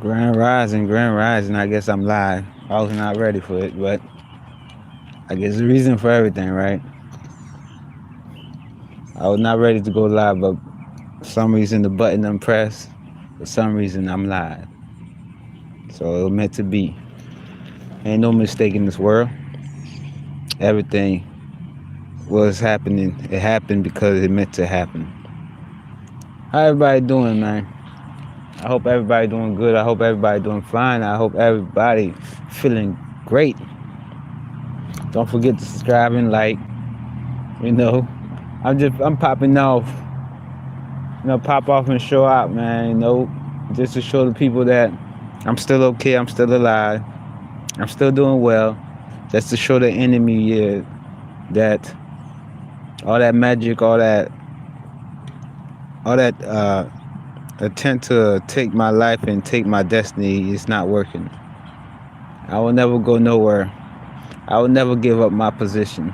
Grand rising. I guess I'm live. I was not ready for it, but I guess the reason for everything, right? I was not ready to go live, but for some reason the button unpressed. For some reason I'm live. So it was meant to be. Ain't no mistake in this world. Everything was happening. It happened because it meant to happen. How everybody doing, man? I hope everybody doing good. I hope everybody doing fine. I hope everybody feeling great. Don't forget to subscribe and like. You know, I'm popping off. Pop off and show out, man. Just to show the people that I'm still okay. I'm still alive. I'm still doing well. Just to show the enemy, yeah, that all that magic, all that attempt to take my life and take my destiny is not working. I will never go nowhere. I will never give up my position.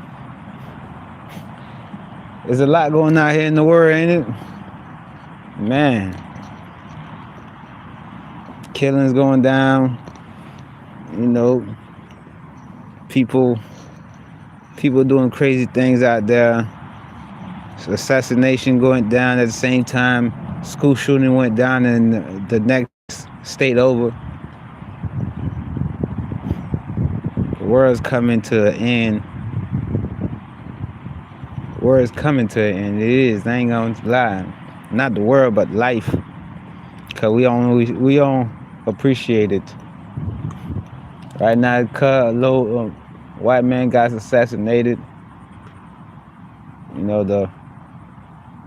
There's a lot going on here in the world, ain't it? Man. Killings going down. People doing crazy things out there. Assassination going down at the same time. School shooting went down in the next state over. The world's coming to an end. The world's coming to an end. It is. I ain't gonna lie. Not the world, but life. Cause we don't appreciate it. Right now, a white man got assassinated.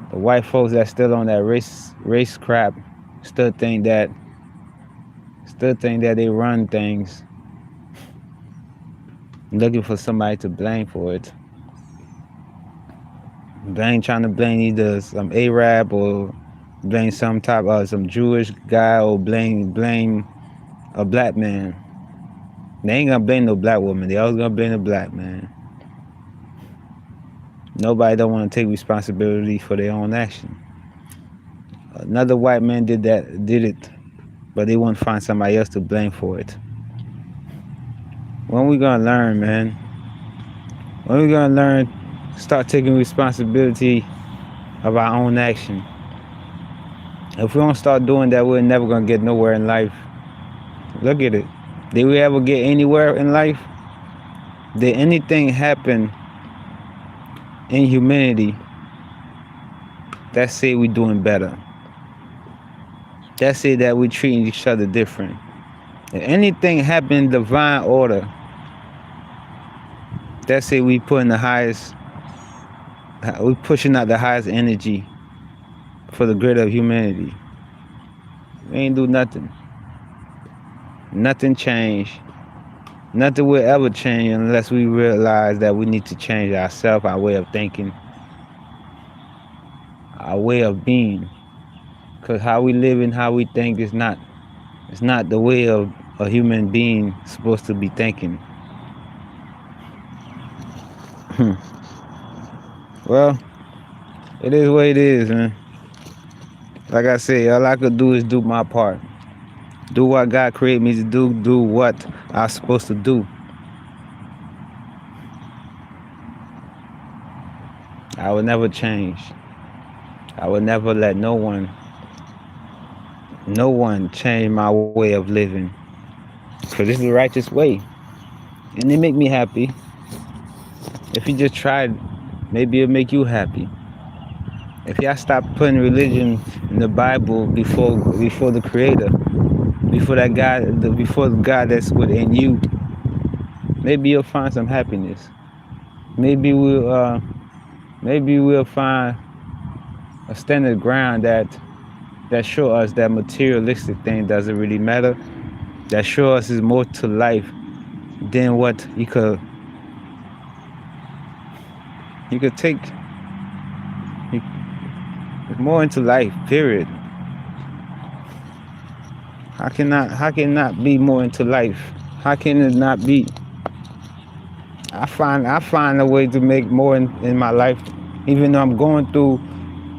The white folks that's still on that race crap still think that they run things, looking for somebody to blame for it. Trying to blame either some Arab or blame some Jewish guy or blame a black man. They ain't gonna blame no black woman. They always gonna blame the black man. Nobody don't want to take responsibility for their own action. Another white man did it, but they want to find somebody else to blame for it. When we gonna learn, man? When we gonna learn? Start taking responsibility of our own action. If we don't start doing that, we're never gonna get nowhere in life. Look at it. Did we ever get anywhere in life? Did anything happen in humanity that say we doing better? That say that we treating each other different? If anything happen in divine order, that say we pushing out the highest energy for the good of humanity. We ain't do nothing. Nothing changed. Nothing will ever change unless we realize that we need to change ourselves, our way of thinking, our way of being. Because how we live and how we think is not the way of a human being supposed to be thinking. Well, it is what it is, man. Like I said, all I could do is do my part. Do what God created me to do what I'm supposed to do. I will never change. I will never let no one change my way of living. Because this is the righteous way. And it make me happy. If you just try it, maybe it'll make you happy. If y'all stop putting religion in the Bible before the Creator, before the God that's within you, maybe you'll find some happiness. Maybe we'll find a standard ground that show us that materialistic thing doesn't really matter. That show us is more to life than what you could take. It's more into life, period. How can it not be more into life? How can it not be? I find a way to make more in my life, even though I'm going through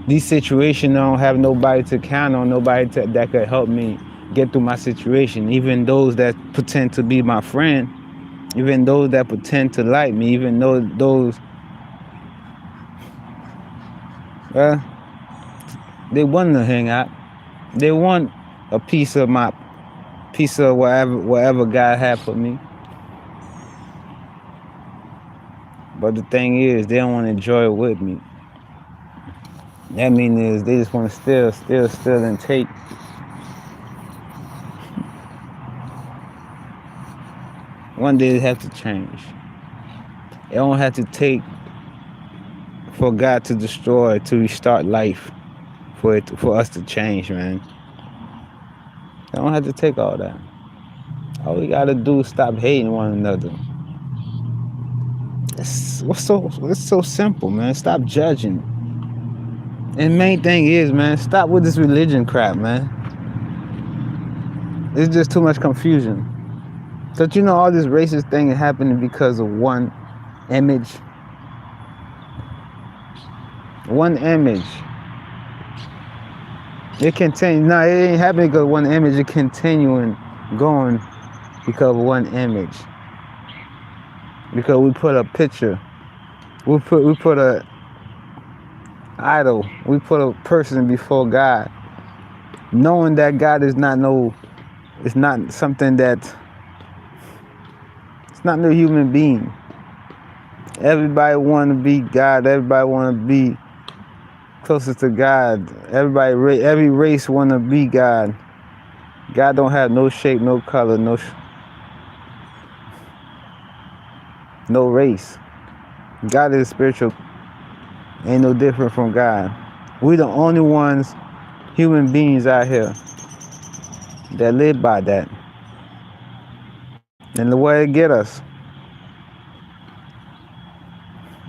these situations. I don't have nobody to count on, that could help me get through my situation. Even those that pretend to be my friend, even those that pretend to like me, even though those, well, they want to hang out. They want a piece of whatever God had for me. But the thing is, they don't want to enjoy it with me. That means they just want to steal, and take. One day it have to change. It don't have to take for God to destroy, to restart life, for us to change, man. It don't have to take all that. All we gotta do is stop hating one another. It's so simple, man. Stop judging. And main thing is, man, stop with this religion crap, man. It's just too much confusion. Don't you know all this racist thing is happening because of one image? One image. It continues. No, it ain't happening because of one image. It continuing going because of one image. Because we put a picture. We put a idol. We put a person before God, knowing that God is not it's not something that, it's not no human being. Everybody want to be God. Everybody want to be closer to God. Every race want to be God. God don't have no shape, no color, no race. God is spiritual. Ain't no different from God. We the only ones, human beings out here, that live by that. And the way it get us.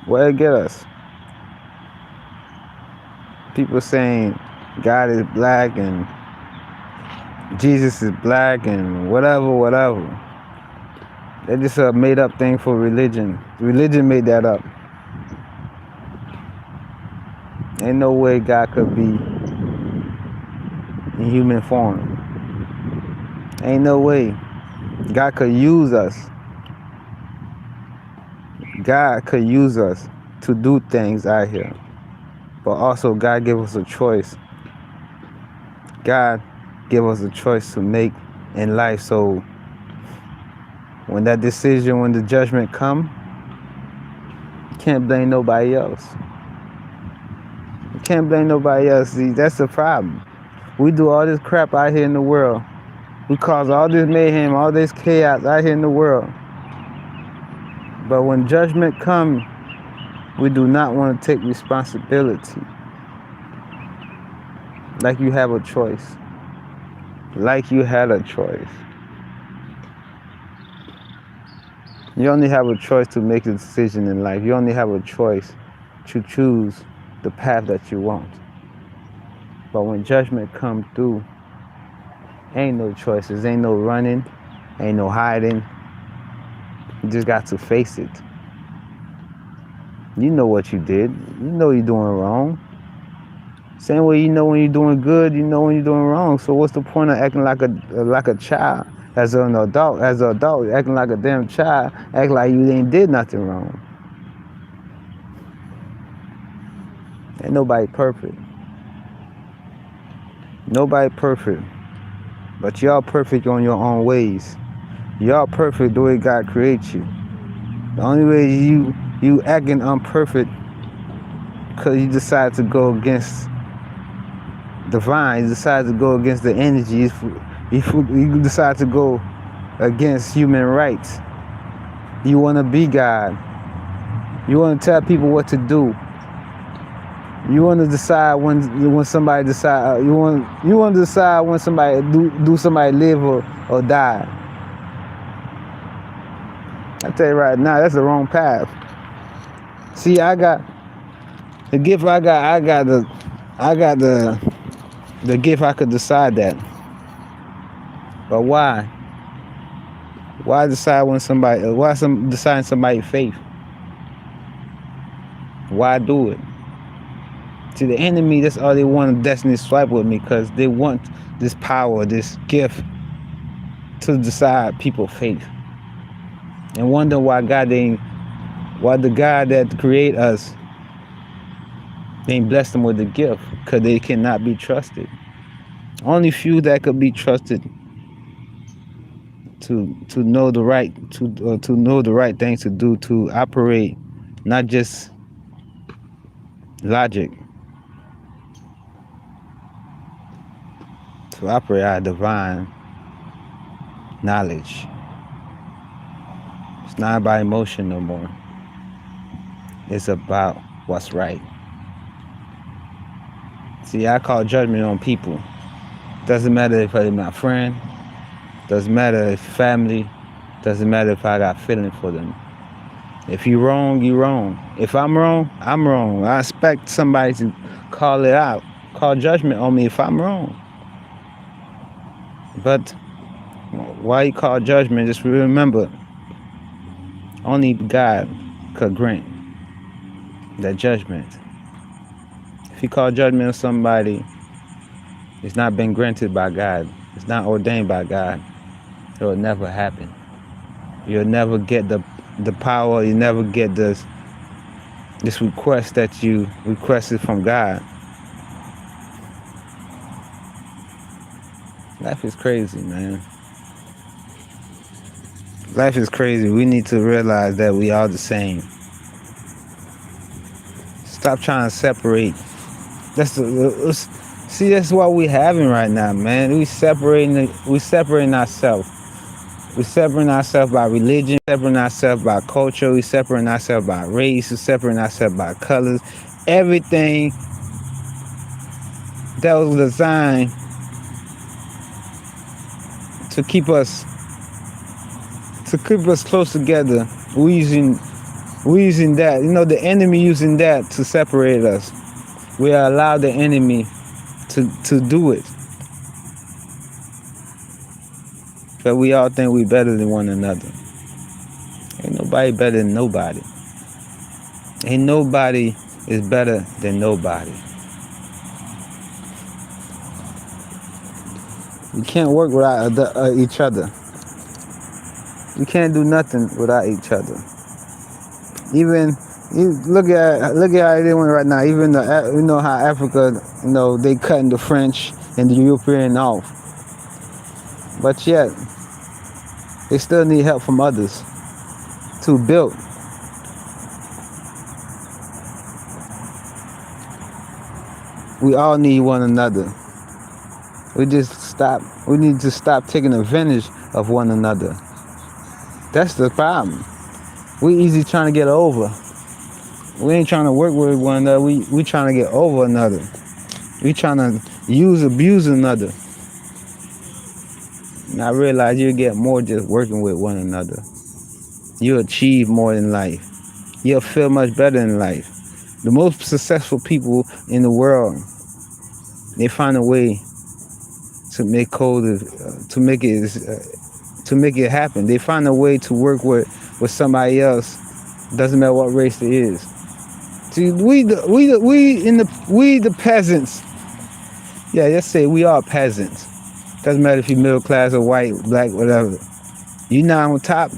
Where it get us. People saying God is black and Jesus is black and whatever. They just a made up thing for religion. Religion made that up. Ain't no way God could be in human form. Ain't no way. God could use us. God could use us to do things out here. But also God give us a choice. God give us a choice to make in life. So when that decision, when the judgment come, you can't blame nobody else. You can't blame nobody else. See, that's the problem. We do all this crap out here in the world. We cause all this mayhem, all this chaos out here in the world. But when judgment comes, we do not want to take responsibility. Like you have a choice. Like you had a choice. You only have a choice to make a decision in life. You only have a choice to choose the path that you want. But when judgment comes through, ain't no choices, ain't no running, ain't no hiding. You just got to face it. You know what you did. You know you're doing wrong. Same way you know when you're doing good, you know when you're doing wrong. So what's the point of acting like a child? As an adult, acting like a damn child, act like you ain't did nothing wrong. Ain't nobody perfect. Nobody perfect. But y'all perfect on your own ways. Y'all perfect the way God creates you. The only way you acting unperfect because you decide to go against divine, you decide to go against the energy, you decide to go against human rights. You want to be God. You want to tell people what to do. You want to decide when somebody decide. You want to decide when somebody do somebody live or die. I tell you right now, that's the wrong path. See, I got the gift. I got the gift. I could decide that. But why? Why decide when somebody? Why deciding somebody's faith? Why do it? See, the enemy, that's all they want, a destiny swipe with me, because they want this power, this gift to decide people's faith. And wonder why why the God that create us, they ain't blessed them with the gift, because they cannot be trusted. Only few that could be trusted to know the right to know the right things to do, to operate not just logic, to operate our divine knowledge. It's not about emotion no more. It's about what's right. See, I call judgment on people. Doesn't matter if they're my friend, doesn't matter if family, doesn't matter if I got feeling for them. If you're wrong, you're wrong. If I'm wrong, I'm wrong. I expect somebody to call it out, call judgment on me if I'm wrong. But why you call judgment, just remember, only God could grant that judgment. If you call judgment on somebody, it's not been granted by God. It's not ordained by God. It will never happen. You'll never get the power. You never get this request that you requested from God. Life is crazy, man. Life is crazy. We need to realize that we are the same. Stop trying to separate. That's what we having right now, man. We separating ourselves. We separating ourselves by religion, separating ourselves by culture, we separating ourselves by race, we separating ourselves by colors. Everything that was designed to keep us close together. We using that. The enemy using that to separate us. We allow the enemy to do it. But we all think we better than one another. Ain't nobody better than nobody. Ain't nobody is better than nobody. We can't work without each other. We can't do nothing without each other. Even look at how they doing right now. Even how Africa, they cutting the French and the European off. But yet, they still need help from others to build. We all need one another. We need to stop taking advantage of one another. That's the problem. We easy trying to get over. We ain't trying to work with one another. We trying to get over another. We trying to abuse another. And I realize you'll get more just working with one another. You'll achieve more in life. You'll feel much better in life. The most successful people in the world, they find a way to make to make it happen. They find a way to work with somebody else. Doesn't matter what race it is. See, we the peasants. Yeah, just say we are peasants. Doesn't matter if you're middle class or white, black, whatever. You're not on top.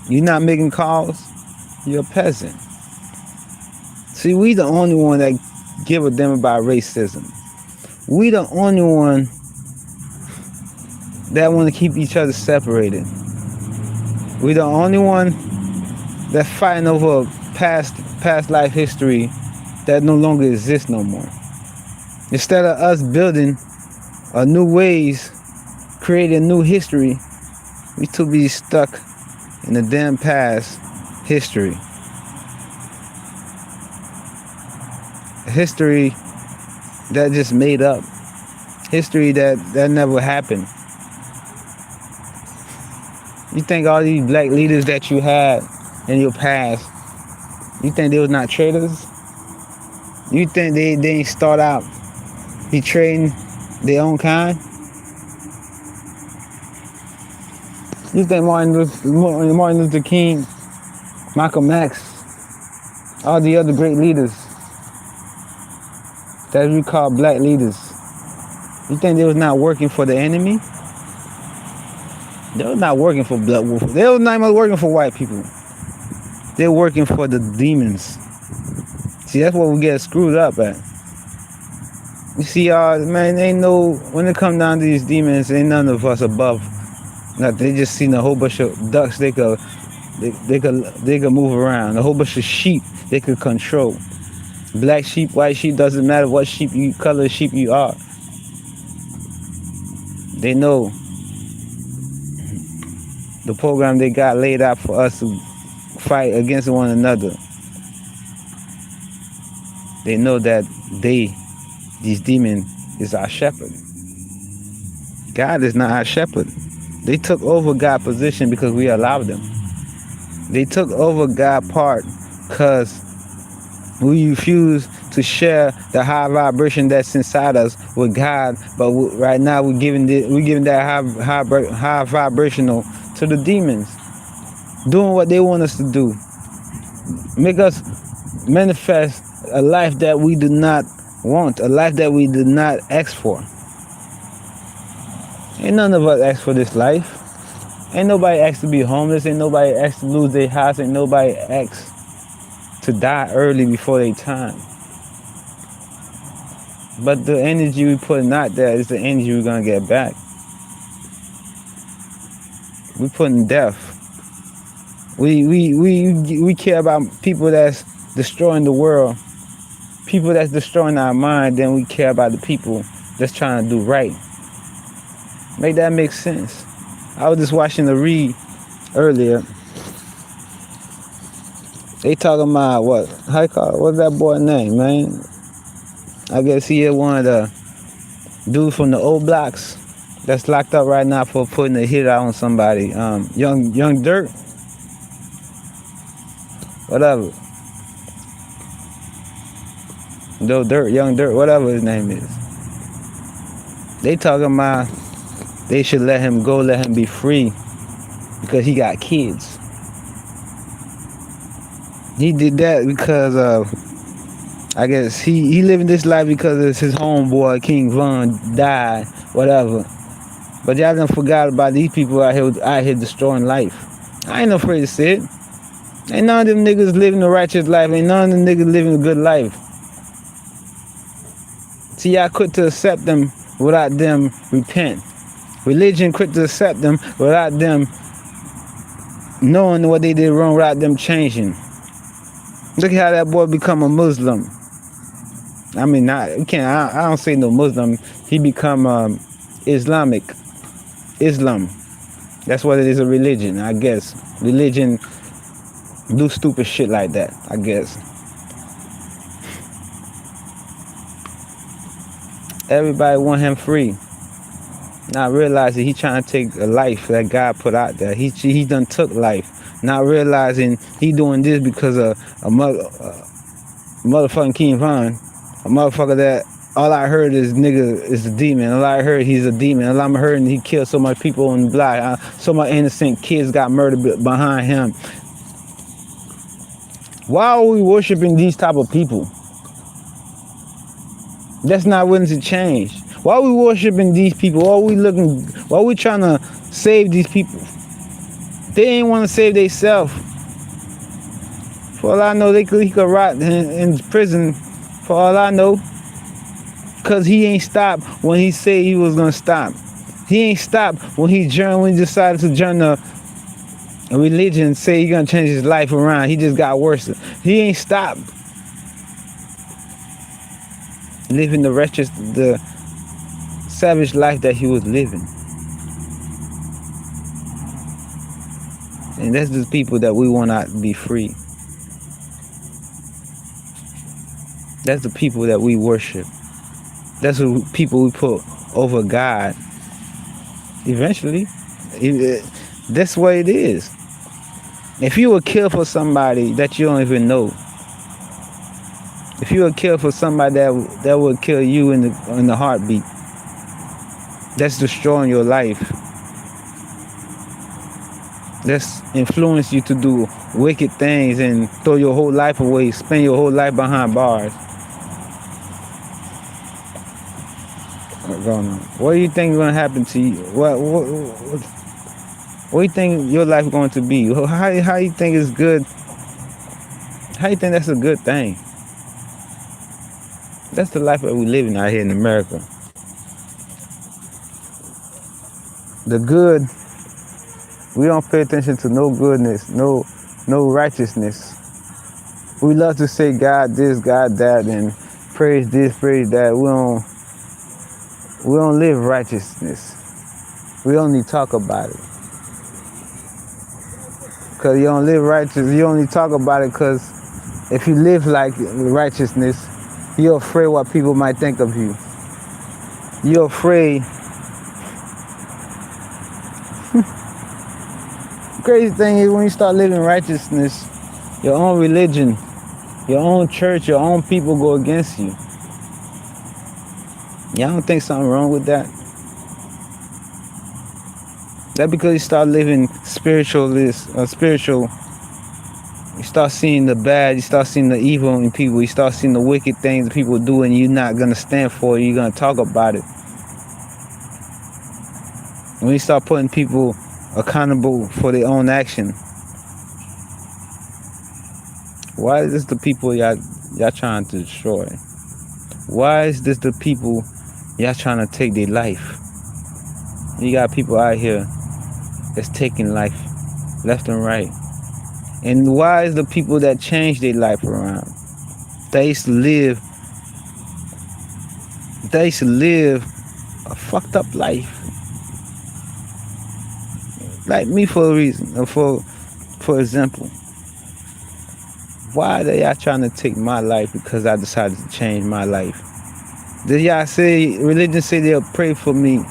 You're not making calls. You're a peasant. See, we the only one that give a damn about racism. We the only one that want to keep each other separated. We the only one that fighting over past life history that no longer exists no more. Instead of us building new ways, creating new history, we too be stuck in the damn past history. History that just made up. History that never happened. You think all these black leaders that you had in your past, you think they was not traitors? You think they ain't start out betraying their own kind? You think Martin Luther King, Malcolm X, all the other great leaders, that we call black leaders, you think they was not working for the enemy? They was not working for black wolf. They was not even working for white people. They're working for the demons. See, that's what we get screwed up at. You see, man, ain't no, when it come down to these demons, ain't none of us above. Like, they just seen a whole bunch of ducks they could move around. A whole bunch of sheep they could control. Black sheep, white sheep, doesn't matter what color sheep you are. They know the program they got laid out for us to fight against one another. They know that these demons is our shepherd. God is not our shepherd. They took over God's position because we allowed them. They took over God's part because we refuse to share the high vibration that's inside us with God. But right now we're giving that high vibrational to the demons, doing what they want us to do, make us manifest a life that we do not want, a life that we did not ask for. Ain't none of us asked for this life. Ain't nobody asked to be homeless. Ain't nobody asked to lose their house. Ain't nobody asked to die early before their time. But the energy we putting out there is the energy we're gonna get back. We putting death. We care about people that's destroying the world, people that's destroying our mind. Then we care about the people that's trying to do right. Make that make sense? I was just watching the read earlier. They talking about what's that boy name, man? I guess he is one of the dudes from the old blocks that's locked up right now for putting a hit out on somebody. Young Dirt, whatever. Young Dirt, whatever his name is. They talking about they should let him go, let him be free, because he got kids. He did that because I guess he living this life because his homeboy King Von died, whatever. But y'all done forgot about these people out here destroying life. I ain't afraid to say it. Ain't none of them niggas living a righteous life. Ain't none of them niggas living a good life. See, y'all quit to accept them without them repent. Religion quit to accept them without them knowing what they did wrong, without them changing. Look at how that boy become a Muslim. I mean, I don't say no Muslim. He become Islam. That's what it is, a religion, I guess. Religion do stupid shit like that, I guess. Everybody want him free. Not realizing he trying to take a life that God put out there. He done took life. Not realizing he doing this because of a motherfucking King Von. A motherfucker that all I heard is nigga is a demon. All I heard he's a demon. All I'm hearing he killed so much people on the block. So much innocent kids got murdered behind him. Why are we worshiping these type of people that's not willing to change? Why are we worshiping these people? Why are we trying to save these people? They ain't want to save themselves. For all I know, he could rot in prison. For all I know, because he ain't stopped when he said he was gonna stop. He ain't stopped when he decided to join a religion, say he gonna change his life around. He just got worse. He ain't stopped living the savage life that he was living. And that's the people that we want to be free. That's the people that we worship. That's the people we put over God. Eventually, that's what it is. If you would kill for somebody that you don't even know, if you would kill for somebody that would kill you in the heartbeat, that's destroying your life. That's influence you to do wicked things and throw your whole life away, spend your whole life behind bars. going on? What do you think is going to happen to you? What do you think your life going to be? How you think it's good? How you think that's a good thing? That's the life that we living out here in America. The good, we don't pay attention to no goodness, no righteousness. We love to say God this, God that, and praise this, praise that. We don't live righteousness. We only talk about it. Because you don't live righteous, you only talk about it because if you live like righteousness, you're afraid what people might think of you. You're afraid. Crazy thing is when you start living righteousness, your own religion, your own church, your own people go against you. Y'all don't think something wrong with that? That because you start living spiritual, you start seeing the bad, you start seeing the evil in people, you start seeing the wicked things that people do, and you're not going to stand for it, you're going to talk about it. When you start putting people accountable for their own action, why is this the people y'all trying to destroy? Why is this the people y'all trying to take their life? You got people out here that's taking life left and right. And why is the people that change their life around? They used to live a fucked up life. Like me, for a reason, for example. Why are y'all trying to take my life because I decided to change my life? Did y'all say, religion say they'll pray for me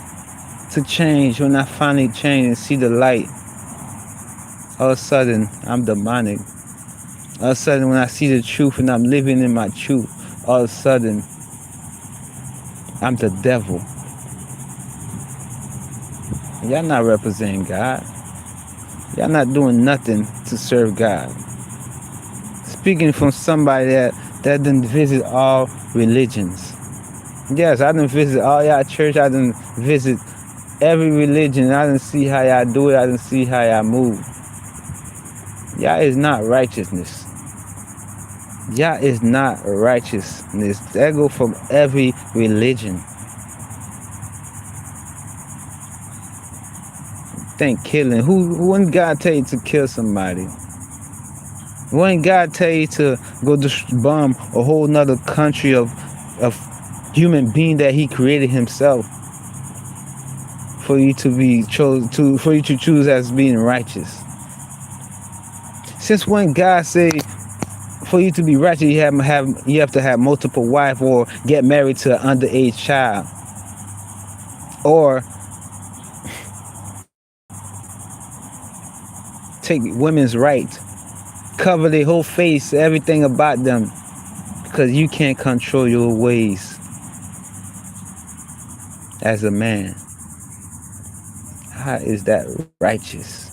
to change when I finally change and see the light? All of a sudden, I'm demonic. All of a sudden, when I see the truth and I'm living in my truth, all of a sudden, I'm the devil. Y'all not representing God. Y'all not doing nothing to serve God. Speaking from somebody that didn't visit all religions. Yes, I didn't visit all y'all church. I didn't visit every religion. I didn't see how y'all do it. I didn't see how y'all move. Y'all is not righteousness. Y'all is not righteousness. That go from every religion. Think killing. Who wouldn't God tell you to kill somebody? Wouldn't God tell you to go bomb a whole nother country of human being that He created Himself for you to choose as being righteous? Since when God said for you to be righteous, you have to have multiple wives or get married to an underage child, or take women's rights, cover their whole face, everything about them, because you can't control your ways as a man? How is that righteous?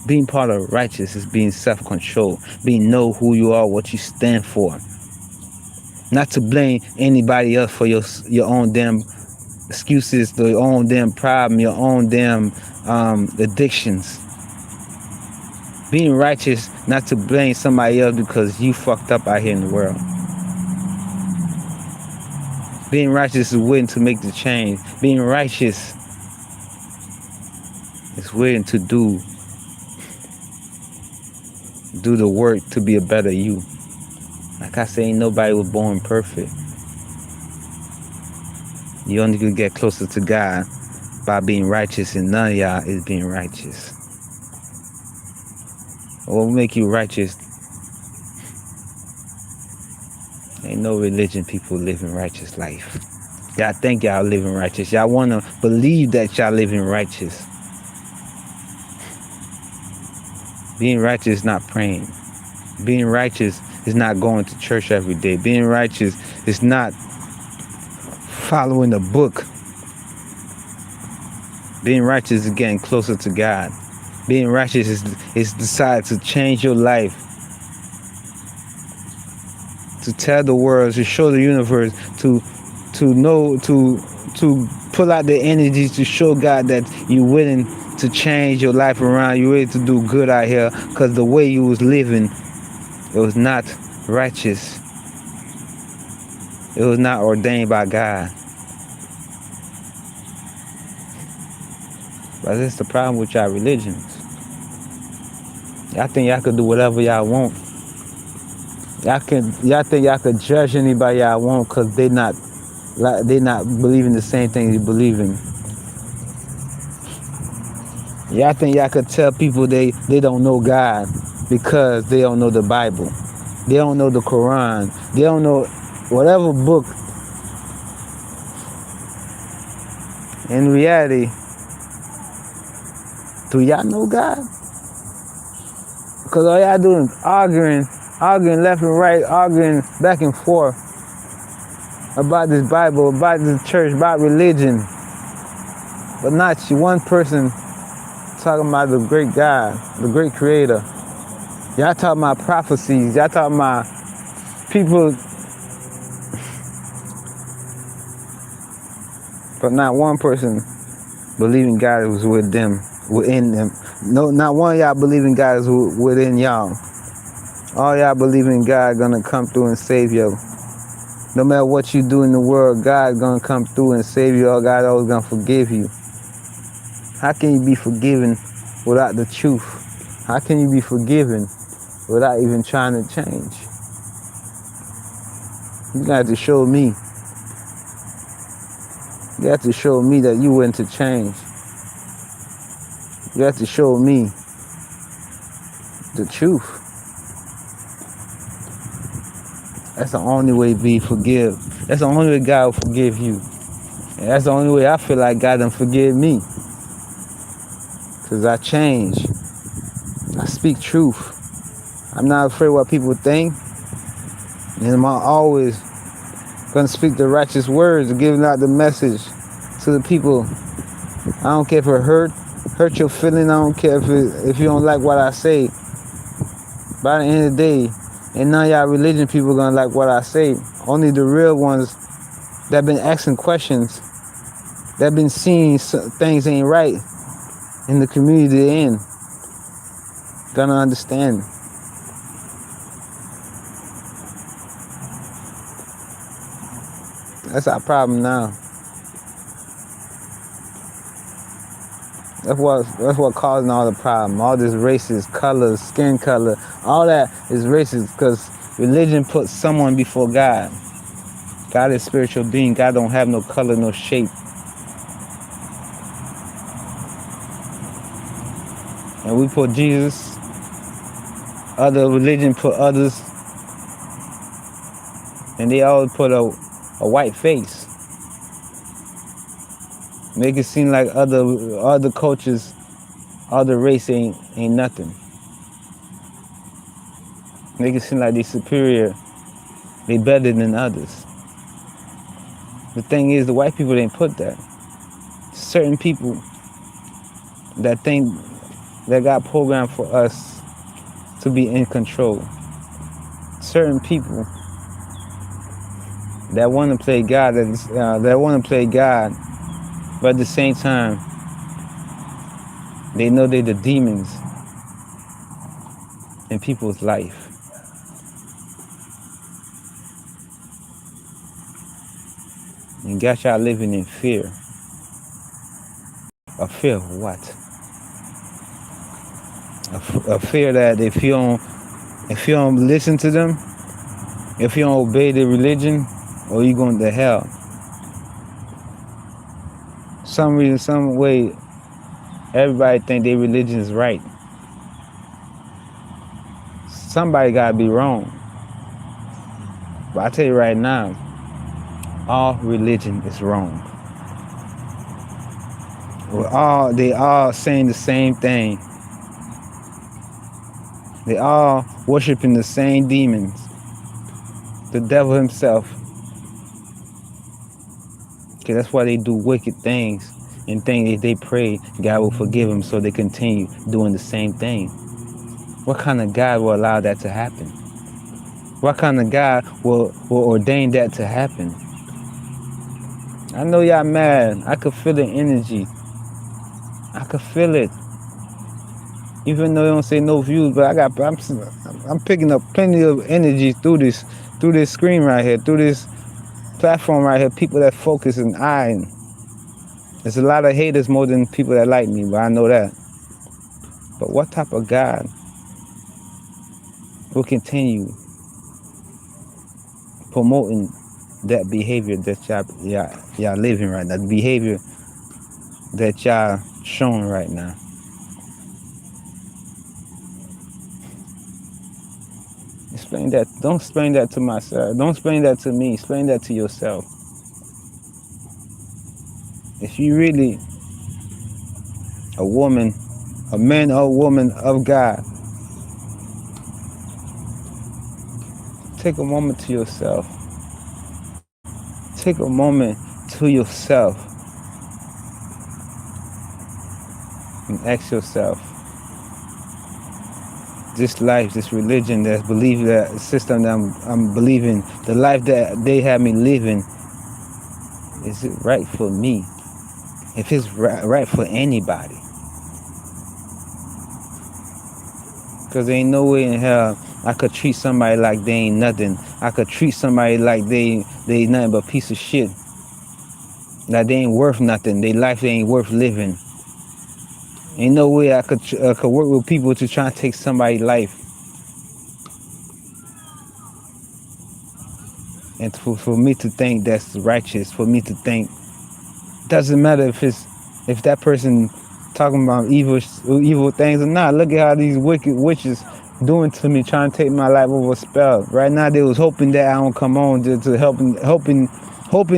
Being part of righteous is being self-control, being know who you are, what you stand for. Not to blame anybody else for your own damn excuses, your own damn problem, your own damn addictions. Being righteous, not to blame somebody else because you fucked up out here in the world. Being righteous is willing to make the change. Being righteous is willing to do the work to be a better you. Like I say, ain't nobody was born perfect. You only could get closer to God by being righteous, and none of y'all is being righteous. What will make you righteous? Ain't no religion people living righteous life. Y'all think y'all living righteous. Y'all want to believe that y'all living righteous. Being righteous is not praying. Being righteous is not going to church every day. Being righteous is not following the book. Being righteous is getting closer to God. Being righteous is decide to change your life. To tell the world, to show the universe, to to pull out the energy to show God that you're willing to change your life around. You're ready to do good out here, because the way you was living, it was not righteous. It was not ordained by God. But that's the problem with y'all religions. Y'all think y'all could do whatever y'all want. Y'all think y'all could judge anybody y'all want because they not believing the same thing you believe in. Y'all think y'all could tell people they don't know God because they don't know the Bible. They don't know the Quran. They don't know whatever book. In reality, do y'all know God? Because all y'all doing is arguing left and right, arguing back and forth about this Bible, about this church, about religion. But not one person talking about the great God, the great creator. Y'all talking about prophecies. Y'all talking about people, but not one person believing God was with them, within them. No, not one of y'all believing God is within y'all. All y'all believing God gonna come through and save you. No matter what you do in the world, God gonna come through and save you, or God always gonna forgive you. How can you be forgiven without the truth? How can you be forgiven without even trying to change? You got to show me. You have to show me that you went to change. You have to show me the truth. That's the only way we forgive. That's the only way God will forgive you. And that's the only way I feel like God done forgive me. Because I change. I speak truth. I'm not afraid what people think. And I'm always going to speak the righteous words, giving out the message to the people. I don't care if it hurt your feeling. I don't care if you don't like what I say. By the end of the day, and none of y'all religion people gonna like what I say. Only the real ones that been asking questions, that been seeing things ain't right in the community they're in, gonna understand. That's our problem now. That's what causing all the problem. All this racist colors, skin color, all that is racist because religion puts someone before God. God is spiritual being. God don't have no color, no shape. And we put Jesus. Other religion put others, and they always put a white face. Make it seem like other cultures, other race ain't nothing. Make it seem like they superior, they better than others. The thing is, the white people didn't put that. Certain people that think that got programmed for us to be in control. Certain people that want to play God, but at the same time, they know they're the demons in people's life. And got y'all living in fear. A fear of what? A fear that if you don't listen to them, if you don't obey their religion, or you going to hell. Some reason, some way, everybody think their religion is right. Somebody gotta be wrong. But I tell you right now, all religion is wrong. They all saying the same thing. They all worshiping the same demons. The devil himself. Okay, that's why they do wicked things and think if they pray, God will forgive them, so they continue doing the same thing. What kind of God will allow that to happen? What kind of God will ordain that to happen? I know y'all mad. I could feel the energy. I could feel it. Even though they don't say no views, but I'm picking up plenty of energy through this screen right here, through this platform right here. People that focus and eye. There's a lot of haters more than people that like me, but I know that. But what type of God will continue promoting that behavior that y'all living right now, the behavior that y'all showing right now? Explain that. Don't explain that to myself. Don't explain that to me. Explain that to yourself. If you really a woman, a man or woman of God, take a moment to yourself. Take a moment to yourself and ask yourself, this life, this religion that's believing, that system that I'm believing, the life that they have me living, is it right for me? If it's right for anybody. Because there ain't no way in hell I could treat somebody like they ain't nothing. I could treat somebody like they nothing but a piece of shit. That they ain't worth nothing. Their life they ain't worth living. Ain't no way I could work with people to try to take somebody's life. And for me to think that's righteous, for me to think, doesn't matter if that person talking about evil things or not. Look at how these wicked witches doing to me, trying to take my life over a spell. Right now they was hoping that I don't come on to hoping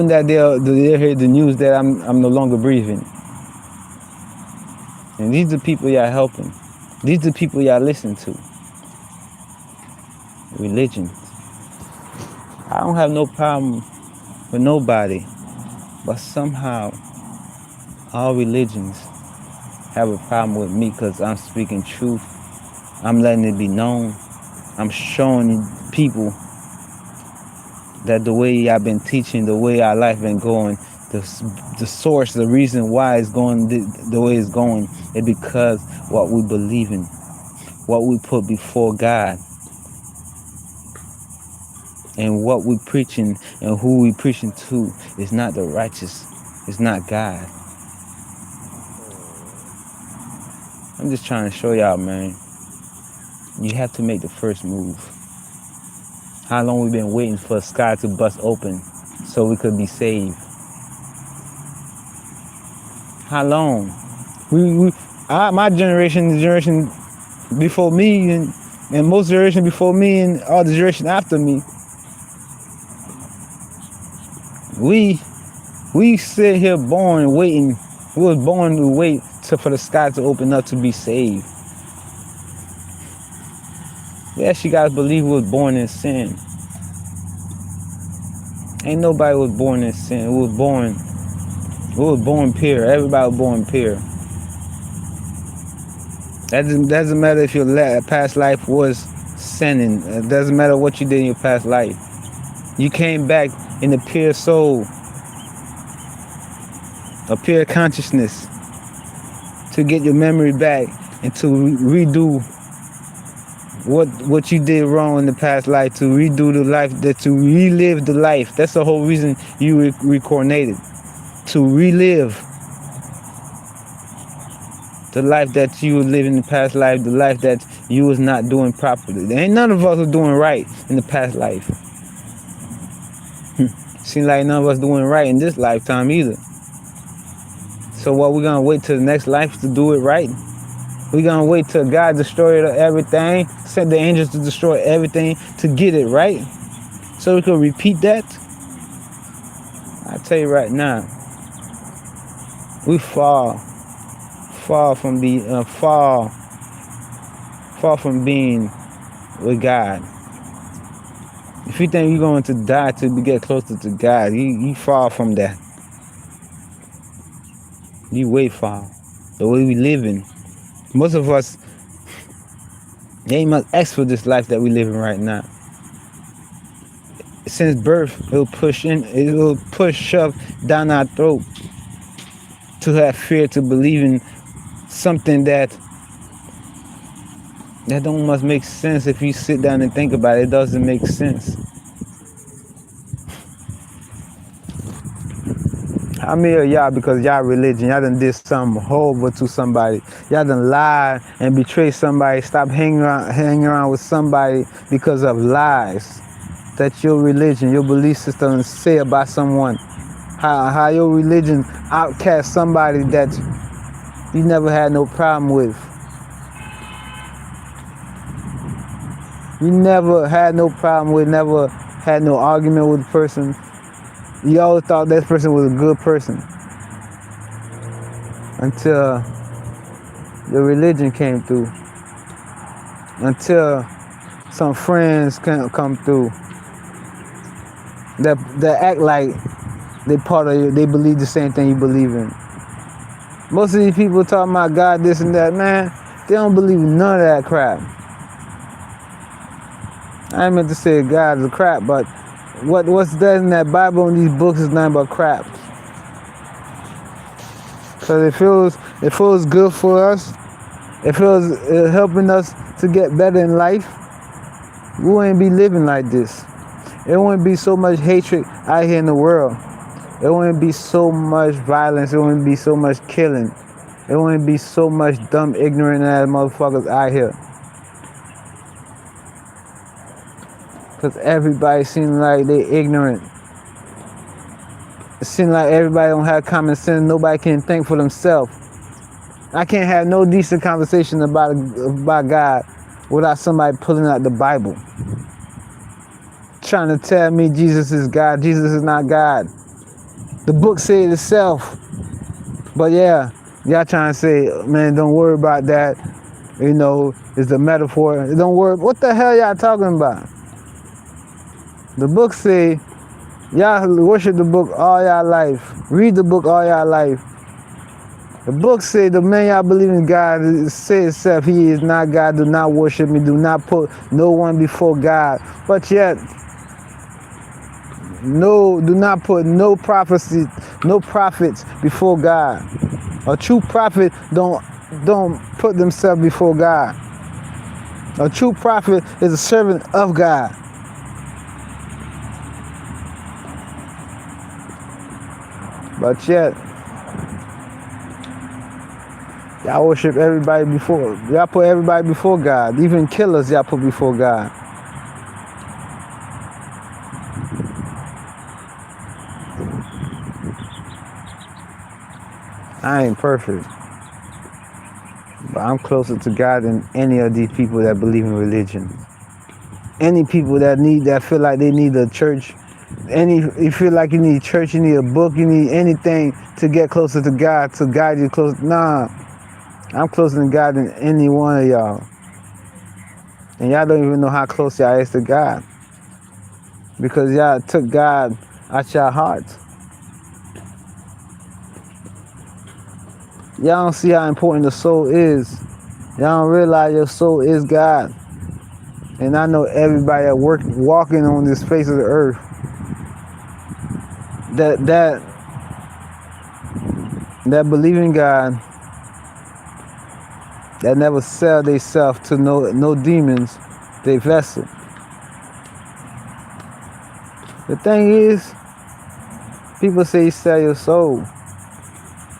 that they'll hear the news that I'm no longer breathing. And these are people y'all helping. These are people y'all listen to. Religion. I don't have no problem with nobody, but somehow all religions have a problem with me because I'm speaking truth. I'm letting it be known. I'm showing people that the way I've been teaching, the way our life been going, the source, the reason why it's going the way it's going is because what we believe in, what we put before God, and what we preaching and who we preaching to is not the righteous. It's not God. I'm just trying to show y'all, man. You have to make the first move. How long we been waiting for the sky to bust open so we could be saved? How long? My generation, the generation before me, and most generation before me, and all the generation after me, we sit here born waiting. We was born to wait for the sky to open up to be saved. Yes, you guys believe we was born in sin. Ain't nobody was born in sin. We was born pure. Everybody was born pure. That doesn't matter if your past life was sinning. It doesn't matter what you did in your past life. You came back in a pure soul, a pure consciousness, to get your memory back and to redo what you did wrong in the past life, to redo the life, to relive the life. That's the whole reason you reincarnated, to relive the life that you were living in the past life, the life that you was not doing properly. There ain't none of us was doing right in the past life. Seems like none of us doing right in this lifetime either. So what, we gonna wait till the next life to do it right? We gonna wait till God destroyed everything, sent the angels to destroy everything to get it right? So we could repeat that? I tell you right now, we far from being with God. If you think you're going to die to get closer to God, you far from that. You way far. The way we living. Most of us, they ain't much ask for this life that we living right now. since birth, it will push shove down our throat to have fear, to believe in something that don't must make sense. If you sit down and think about it, it doesn't make sense. How many of y'all, because y'all religion, y'all done did something horrible to somebody, y'all done lied and betrayed somebody, stop hanging around with somebody because of lies that your religion, your belief system say about someone, how your religion outcast somebody that you never had no problem with. You never had no problem with, never had no argument with the person. You always thought that person was a good person until the religion came through, until some friends come through that act like they part of you, they believe the same thing you believe in. Most of these people talking about God, this and that, man, they don't believe none of that crap. I ain't meant to say God is a crap, but what's that in that Bible and these books is nothing but crap. Because it feels good for us. It feels helping us to get better in life. We wouldn't be living like this. It wouldn't be so much hatred out here in the world. It wouldn't be so much violence. It wouldn't be so much killing. It wouldn't be so much dumb, ignorant ass motherfuckers out here. Because everybody seems like they ignorant. It seems like everybody don't have common sense. Nobody can think for themselves. I can't have no decent conversation about God without somebody pulling out the Bible, trying to tell me Jesus is God. Jesus is not God. The book says it itself. But yeah, y'all trying to say, man, don't worry about that. You know, it's a metaphor. Don't worry. What the hell y'all talking about? The book say, y'all worship the book all y'all life. Read the book all y'all life. The book say the man y'all believe in God say itself, he is not God, do not worship me, do not put no one before God. But yet, do not put no prophets before God. A true prophet don't put themselves before God. A true prophet is a servant of God. But yet, y'all worship everybody before. Y'all put everybody before God. Even killers y'all put before God. I ain't perfect. But I'm closer to God than any of these people that believe in religion. Any people that feel like they need a church. You feel like you need church, you need a book, you need anything to get closer to God, to guide you close. Nah, I'm closer to God than any one of y'all. And y'all don't even know how close y'all is to God. Because y'all took God out your hearts. Y'all don't see how important the soul is. Y'all don't realize your soul is God. And I know everybody that walking on this face of the earth, that believe in God, that never sell themselves to no demons, they vessel. The thing is, people say you sell your soul.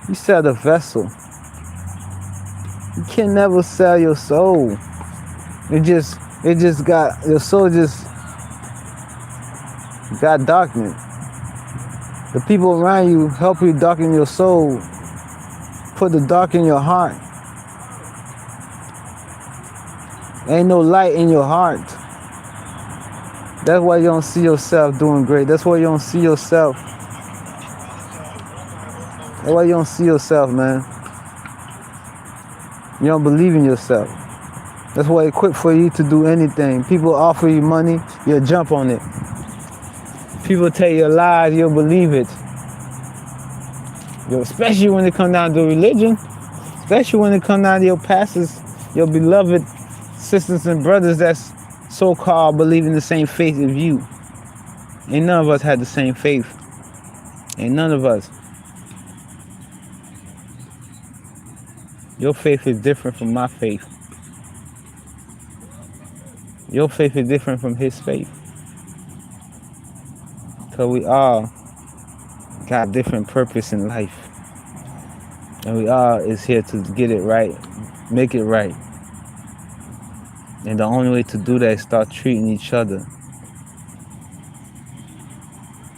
You sell the vessel. You can never sell your soul. It just got, your soul just got darkened. The people around you help you darken your soul. Put the dark in your heart. Ain't no light in your heart. That's why you don't see yourself doing great. That's why you don't see yourself. That's why you don't see yourself, man. You don't believe in yourself. That's why it's quick for you to do anything. People offer you money, you'll jump on it. People tell you lies, you'll believe it. Especially when it comes down to religion. Especially when it comes down to your pastors, your beloved sisters and brothers that's so-called believe in the same faith as you. Ain't none of us had the same faith. Ain't none of us. Your faith is different from my faith. Your faith is different from his faith. So we all got different purpose in life. And we all is here to get it right, make it right. And the only way to do that is start treating each other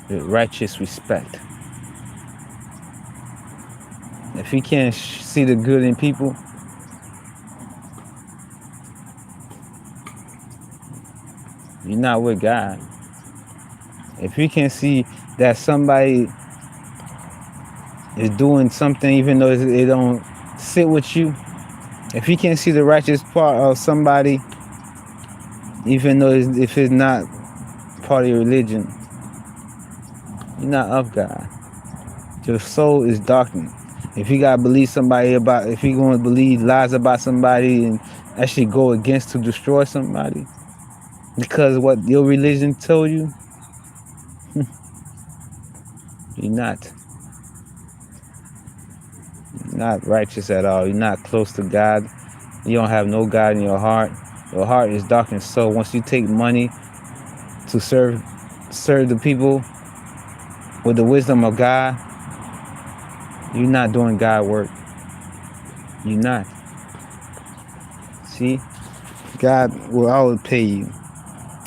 with righteous respect. If you can't see the good in people, you're not with God. If you can see that somebody is doing something even though it don't sit with you, if you can't see the righteous part of somebody even though if it's not part of your religion, you're not of God. Your soul is darkened. If you gotta believe somebody about, if you're gonna believe lies about somebody and actually go against to destroy somebody because of what your religion told you, you're not righteous at all. You're not close to God. You don't have no God in your heart. Your heart is darkened. So once you take money to serve the people with the wisdom of God, you're not doing God work. You're not. See, God will always pay you.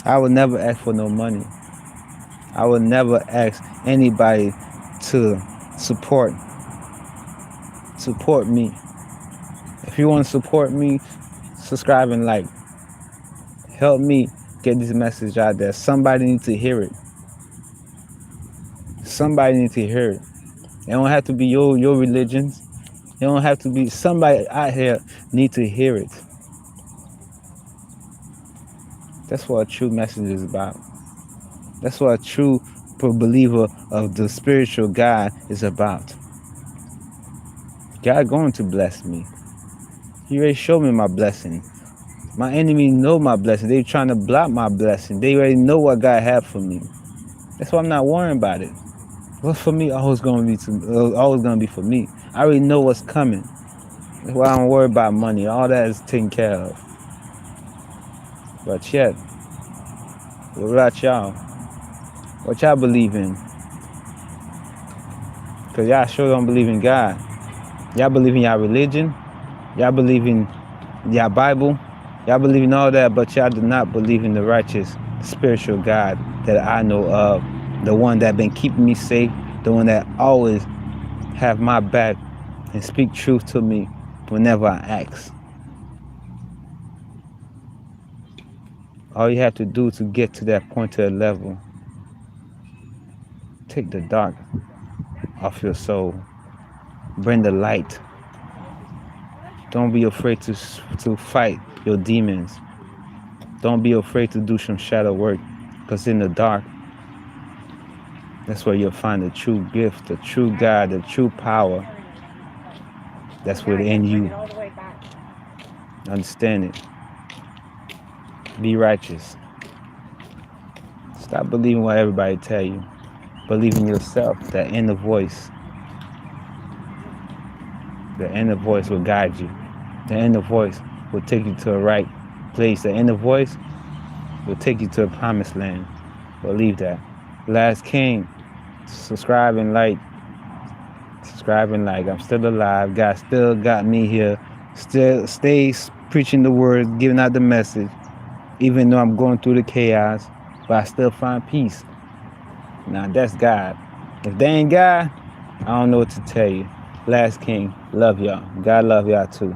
I would never ask for no money. I would never ask anybody to support me. If you want to support me, subscribe and like. Help me get this message out there. Somebody needs to hear it. Somebody needs to hear it. It don't have to be your religions. It don't have to be, somebody out here need to hear it. That's what a true message is about. That's what a true believer of the spiritual God is about. God going to bless me. He already showed me my blessing. My enemy know my blessing. They trying to block my blessing. They already know what God had for me. That's why I'm not worrying about it. What's for me always gonna be for me. I already know what's coming. That's why I don't worry about money. All that is taken care of. But yet, what about y'all? What y'all believe in? Because y'all sure don't believe in God. Y'all believe in y'all religion. Y'all believe in y'all Bible. Y'all believe in all that, but y'all do not believe in the righteous spiritual God that I know of. The one that been keeping me safe. The one that always have my back and speak truth to me whenever I ask. All you have to do to get to that point, to that level, take the dark off your soul. Bring the light. Don't be afraid to fight your demons. Don't be afraid to do some shadow work, because in the dark, that's where you'll find the true gift, the true God, the true power that's within you. Understand it. Be righteous. Stop believing what everybody tell you. Believe in yourself. That inner voice. The inner voice will guide you. The inner voice will take you to the right place. The inner voice will take you to the promised land. Believe that. Last King. Subscribe and like. Subscribe and like. I'm still alive. God still got me here. Still stays preaching the word, giving out the message. Even though I'm going through the chaos, but I still find peace. Now that's God. If they ain't God, I don't know what to tell you. Last King, love y'all. God love y'all too.